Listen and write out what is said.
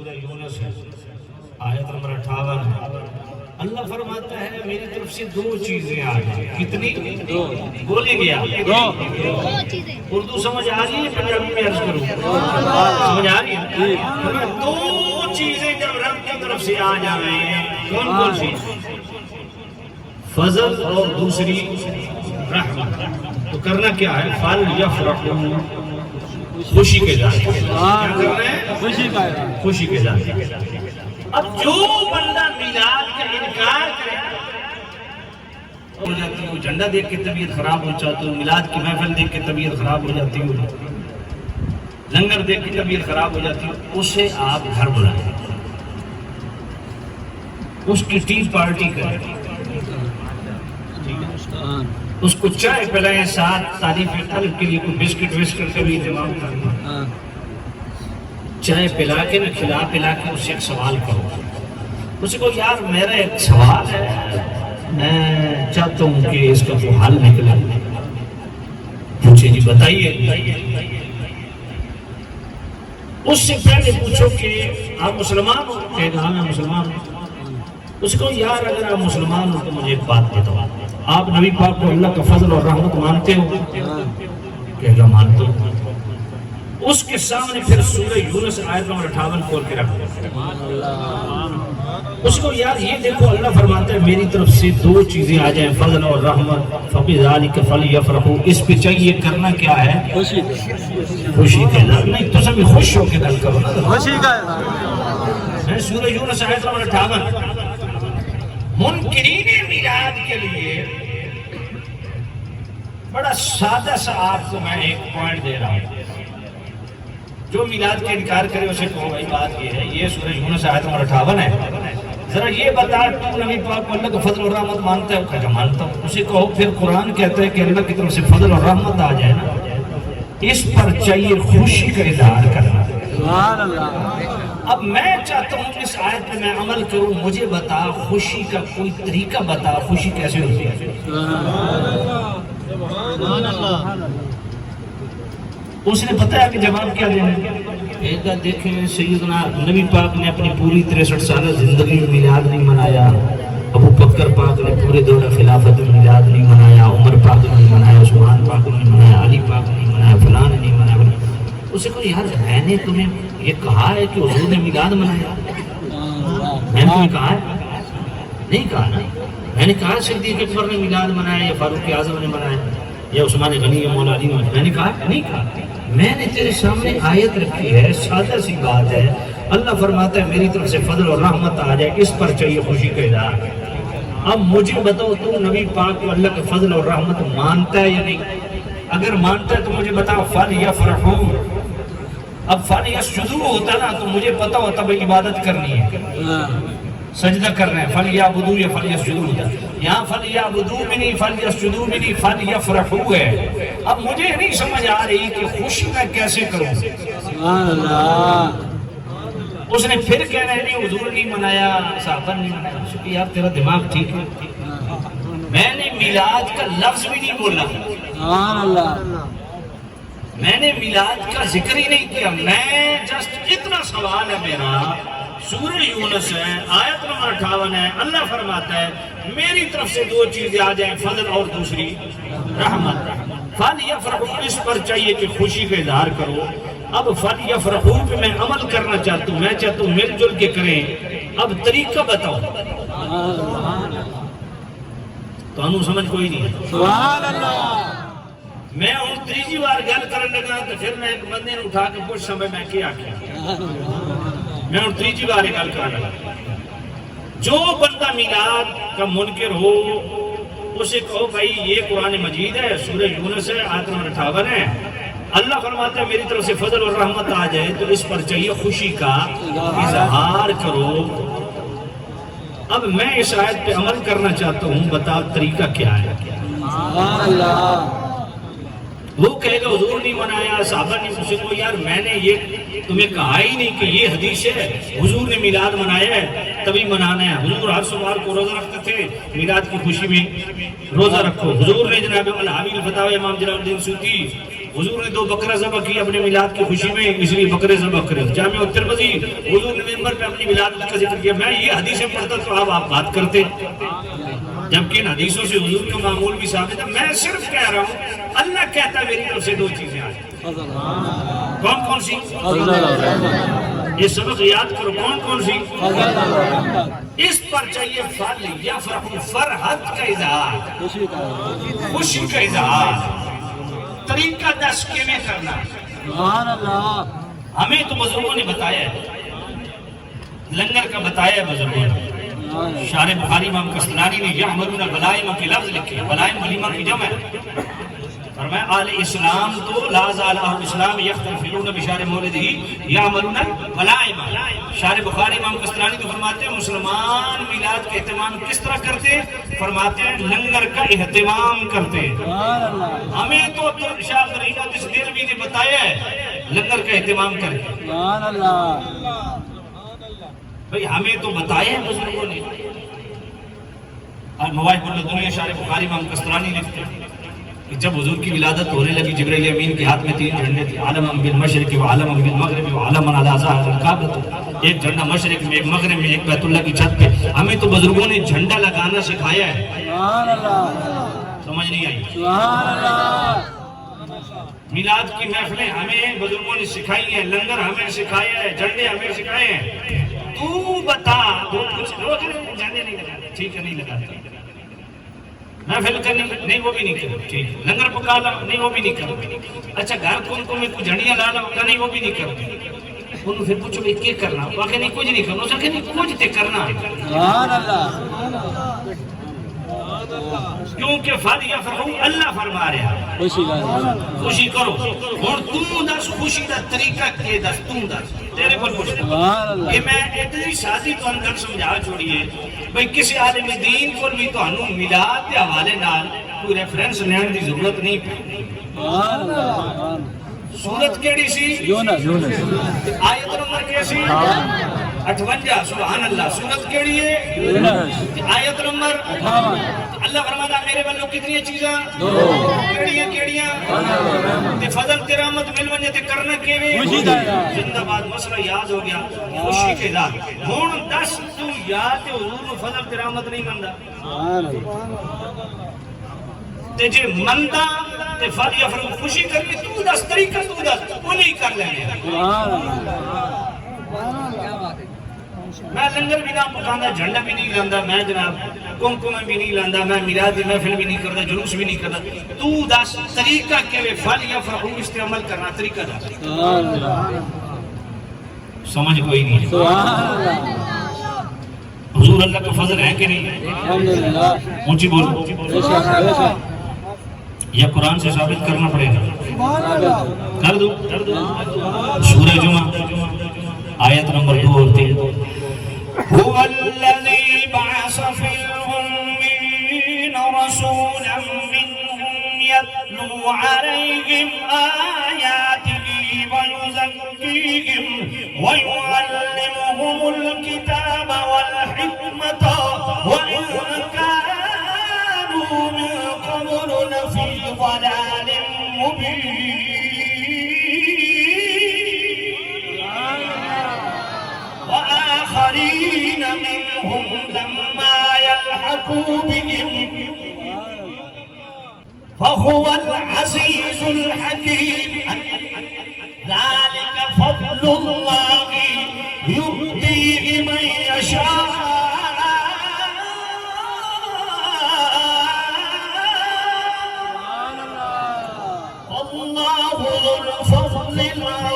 سورہ یونس ہے، آیت نمبر 58۔ اللہ فرماتا ہے میری طرف سے دو چیزیں آ جائیں۔ کتنی؟ دو۔ بولے گیا دو چیزیں۔ اردو سمجھ آ رہی ہے؟ پنجابی میں عرض کروں، سمجھ آ رہی ہے؟ دو چیزیں جب رب کی طرف سے آ جائیں، کون کون سی؟ فضل اور دوسری رحمت۔ تو کرنا کیا ہے؟ فَلْيَفْرَحُوا، خوشی کے جانے۔ کیا کرنا ہے؟ خوشی کے جانے۔ اب جو بندہ میلاد کا انکار کرے ہو جاتی ہو، جھنڈا دیکھ کے طبیعت خراب ہو جاتی ہو، میلاد کی محفل دیکھ کے طبیعت خراب ہو جاتی ہو، لنگر دیکھ کے طبیعت خراب ہو جاتی ہو، اسے آپ گھر بلائیں، اس کی ٹی پارٹی کریں، اس کو چائے پلائیں، ساتھ تعریف قلب کے لیے کوئی بسکٹ وسکٹ کا بھی انتظام کرنا، چائے پلا کے نہ کھلا پلا کے اسے ایک سوال کرو، اسے کو یار میرا ایک سوال ہے، میں چاہتا ہوں کہ اس کا کوئی حل نکلے۔ پوچھے جی بتائیے۔ اس سے پہلے پوچھو کہ آپ مسلمان ہو؟ کہے ہاں میں مسلمان ہوں۔ اس کو یار اگر آپ مسلمان ہو تو مجھے ایک بات بتاؤ، آپ نبی پاک کو اللہ کا فضل اور رحمت مانتے ہو؟ کہے گا مانتے ہو۔ اس کے سامنے پھر سورہ یونس آیت نمبر 58 کھول کے رکھ دو۔ اس کو یار یہ دیکھو اللہ فرماتا ہے میری طرف سے دو چیزیں آ جائیں، فضل اور رحمت، فَبِذَلِكَ فَلْيَفْرَحُوا، اس پہ چاہیے کرنا کیا ہے؟ خوشی کا اظہار۔ نہیں تو سب خوش ہو کے گل کرو نا، خوشی کا اظہار۔ سورہ یونس آیت نمبر 58۔ منکرین میلاد کے لیے بڑا سادہ سا آپ کو میں ایک پوائنٹ دے رہا ہوں، جو میلاد کے انکار کرے اسے کہو بھائی بات یہ ہے، یہ سورہ یونس آیت نمبر 58 ہے، ذرا یہ بتا تو نبی پاک کو اللہ کا فضل اور رحمت مانتا ہے؟ وہ کہا مانتا ہوں۔ اسے کہو پھر قرآن کہتا ہے کہ اللہ کی طرف سے فضل اور رحمت آ جائے نا، اس پر چاہیے خوشی کا اظہار کرنا۔ اب میں چاہتا ہوں اس آیت پہ میں عمل کروں، مجھے بتا خوشی کا کوئی طریقہ بتا، خوشی کیسے ہوتی ہے؟ اس نے بتایا کہ جواب کیا دینا۔ دیکھیں سیدنا نبی پاک نے اپنی پوری 63 سالہ زندگی میں میلاد نہیں منایا، ابو بکر پاک نے پورے دور خلافت میں میلاد نہیں منایا، عمر پاک نے نہیں منایا، عثمان پاک نے نہیں منایا، علی پاک نے نہیں منایا، فلاں نے نہیں منایا۔ اسے کہو یار میں نے تمہیں یہ کہا ہے کہ حضور نے میلاد منایا؟ میں نے تمہیں کہا ہے؟ نہیں کہا نا۔ میں نے کہا صدیق اکبر نے میلاد منایا یا فاروق اعظم نے منایا یا عثمان غنی یا مولا علی نے؟ میں نے کہا نہیں کہا۔ میں نے تیرے سامنے آیت رکھی ہے، سادہ سی بات ہے، اللہ فرماتا ہے میری طرف سے فضل اور رحمت آ جائے، اس پر چاہیے خوشی کا اظہار۔ اب مجھے بتاؤ تو نبی پاک کو اللہ کا فضل اور رحمت مانتا ہے یا نہیں؟ اگر مانتا ہے تو مجھے بتاؤ فَلْيَفْرَحُوا۔ اب فَلْيَسْجُدُوا ہوتا نا تو مجھے پتا ہوتا بھائی عبادت کرنی ہے، سجدہ کر رہے ہیں، فَلْيَعْبُدُوا یا فَلْيَسْجُدُوا ہوتا ہے، یہاں فَلْيَعْبُدُوا بھی نہیں، فَلْيَسْجُدُوا بھی نہیں، فَلْيَفْرَحُوا ہے۔ اب مجھے نہیں سمجھ آ رہی کہ خوشی میں کیسے کروں۔ اس نے پھر کہنا ہے نہیں حضور نہیں منایا، صحابہ نہیں منایا۔ اس نے یار تیرا دماغ ٹھیک ہے؟ میں نے میلاد کا لفظ بھی نہیں بولا، میں نے میلاد کا ذکر ہی نہیں کیا، میں جسٹ اتنا سوال ہے میرا، سورہ یونس ہے، آیت نمبر 58 ہے، اللہ فرماتا ہے میری طرف سے دو چیزیں آ جائیں، فضل اور دوسری رحمت۔ فَلْيَفْرَحُوا، اس پر چاہیے کہ خوشی کا اظہار کرو۔ اب فَلْيَفْرَحُوا پہ میں عمل کرنا چاہتا ہوں، میں چاہتا ہوں مل جل کے کریں۔ اب طریقہ بتاؤ، تو انہوں سمجھ کوئی نہیں ہے۔ سبحان اللہ۔ میں ہوں تیجی بار گل کرنے لگا تو پھر میں ایک بندے نے اٹھا کے پوچھ سمجھ میں کیا کیا، میں ہوں تیجی بار گل کرنے لگا۔ جو بندہ میلاد کا منکر ہو اسے کہو بھائی یہ قرآن مجید ہے، سورہ یونس ہے، آیت نمبر 58 ہے، اللہ فرماتا ہے میری طرف سے فضل اور رحمت آ جائے تو اس پر چاہیے خوشی کا اظہار کرو۔ اب میں اس آیت پہ عمل کرنا چاہتا ہوں، بتا طریقہ کیا ہے؟ وہ کہے گا حضور نہیں منایا، صحابہ نے مجھ سے کہو یار میں نے یہ تمہیں کہا ہی نہیں کہ یہ حدیث ہے، حضور نے میلاد منایا ہے تبھی منانا ہے، حضور ہر سوار کو روزہ رکھتے تھے، میلاد کی خوشی میں روزہ رکھو۔ حضور نے جناب الحاوی الفتاوی امام جلال الدین سیوطی حضور نے 2 بکرا ذبح کی اپنے میلاد کی خوشی میں، اس لیے بکرے ذبح کرے. جامع ترمذی حضور نے ممبر پہ اپنی میلاد کا ذکر کیا. میں یہ حدیثیں پڑھتا تو آپ بات کرتے، جبکہ ان حدیثوں سے حضور کا معمول بھی ثابت ہے. میں صرف کہہ رہا ہوں اللہ کہتا ہے میری طرف سے 2 چیزیں آ جائیں. کون کون سی؟ یہ سبق یاد کرو. کون کون سی؟ اس پر چاہیے فل یفرح، فرحت کا اظہار، خوشی کا اظہار. طریقہ 10 کے میں کرنا. سبحان اللہ. ہمیں تو بزرگوں نے بتایا ہے، لنگر کا بتایا ہے بزرگوں نے. شارح بخاری امام قسطلانی نے یعملون الولائم کے لفظ لکھے. ولائم ولیمہ کی جمع ہے. فرمایا آل اسلام تو لا زال اہل اسلام یختلفون بشار مولدہ یعملون الولائم. شارح بخاری امام قسطلانی تو فرماتے ہیں مسلمان میلاد کا اہتمام کس طرح کرتے ہیں؟ فرماتے ہیں لنگر کا اہتمام کرتے ہیں. ہمیں تو شاہ فرید دہلوی نے بتایا ہے لنگر کا اہتمام کریں. سبحان اللہ. بھئی ہمیں تو بتایا ہے بزرگوں نے. مواہب الدنیا شارح بخاری امام قسطلانی لکھتے ہیں کہ جب حضور کی ولادت ہونے لگی جبرائیل امین کے ہاتھ میں 3 جھنڈے تھے. عالم بالمشرق و عالم بالمغرب و عالم علی ظاہر الکعبۃ. ایک جھنڈا مشرق میں، ایک مغرب میں، ایک بیت اللہ کی چھت پہ. ہمیں تو بزرگوں نے جھنڈا لگانا سکھایا ہے. سبحان اللہ. سمجھ نہیں آئی؟ سبحان اللہ. میلاد کی محفلیں ہمیں بزرگوں نے سکھائی ہیں، لنگر ہمیں سکھایا ہے، جھنڈے ہمیں سکھائے ہیں. تو بتا کچھ لوگ جھنڈے نہیں لگاتے. ٹھیک ہے نہیں لگاتے. محفل کرنی نہیں وہ بھی نہیں کرتے. ٹھیک. لنگر پکا لا نہیں وہ بھی نہیں کرتے. اچھا گھر کن میں کچھ جھنڈیاں لا لا نہیں وہ بھی نہیں کرتے. انہوں پھر پوچھو بھائی کیا کرنا؟ وہ کہ نہیں کچھ نہیں کرنا. اسے کہ نہیں کچھ تے کرنا. سبحان اللہ. کیونکہ فل یفرح اللہ فرما رہا ہے خوشی کرو. اور تم دس خوشی دا طریقہ کے دس تم دس تیرے پر خوش. یہ میں اتنی سادی تو اندر سمجھا چھوڑیے بھئی کسی عالم دین کو بھی تو انہوں میلاد کے حوالے نال کوئی ریفرنس لینے دی ضرورت نہیں پڑی. سورت کیڑی سی؟ یونس. آیت نمبر کیسی؟ 58. سبحان اللہ. سورت کیڑی ہے؟ یونس. آیت نمبر 58. اللہ فرماتا میرے بندوں کتنی چیزاں؟ کیڑیاں تے فضل تے رحمت مل ونجے تے کرنا کیویں؟ زندہ باد. مسئلہ یاد ہو گیا. خوشی کے ذات. ہن دس تو یا تے حضور نو فضل تے رحمت نہیں مندا سبحان اللہ. تے جے مندا تے فل یفرح خوشی کر کے تو دس طریقہ تو دس وہ نہیں کر لینے. سبحان اللہ. میں لنگر بھی نہ پکانا، جھنڈا بھی نہیں لاندا، میں جناب کمکم بھی نہیں لاندا، میں میلاد دی محفل بھی نہیں کرتا، جلوس بھی نہیں کرتا. تو دس طریقہ کہ فل یفرح استعمال کرنا طریقہ دا. سبحان اللہ. سمجھ کوئی نہیں. سبحان اللہ. حضور اللہ کا فضل ہے کہ نہیں؟ الحمدللہ. اونچی بولو. یہ قرآن سے ثابت کرنا پڑے گا. کر دو. سورہ جمعہ آیت نمبر 2 اور 3. هو الذي بعث في الأمين رسولا منهم يتلو عليهم آياته ويزكيهم ويعلمهم الكتاب والحكمة وإن كانوا من قبل لفي ضلال مبين. وآخرين منهم لما يلحقوا بهم فهو العزيز الحكيم. ذلك فضل الله يؤتيه من يشاء والله ذو الفضل العظيم.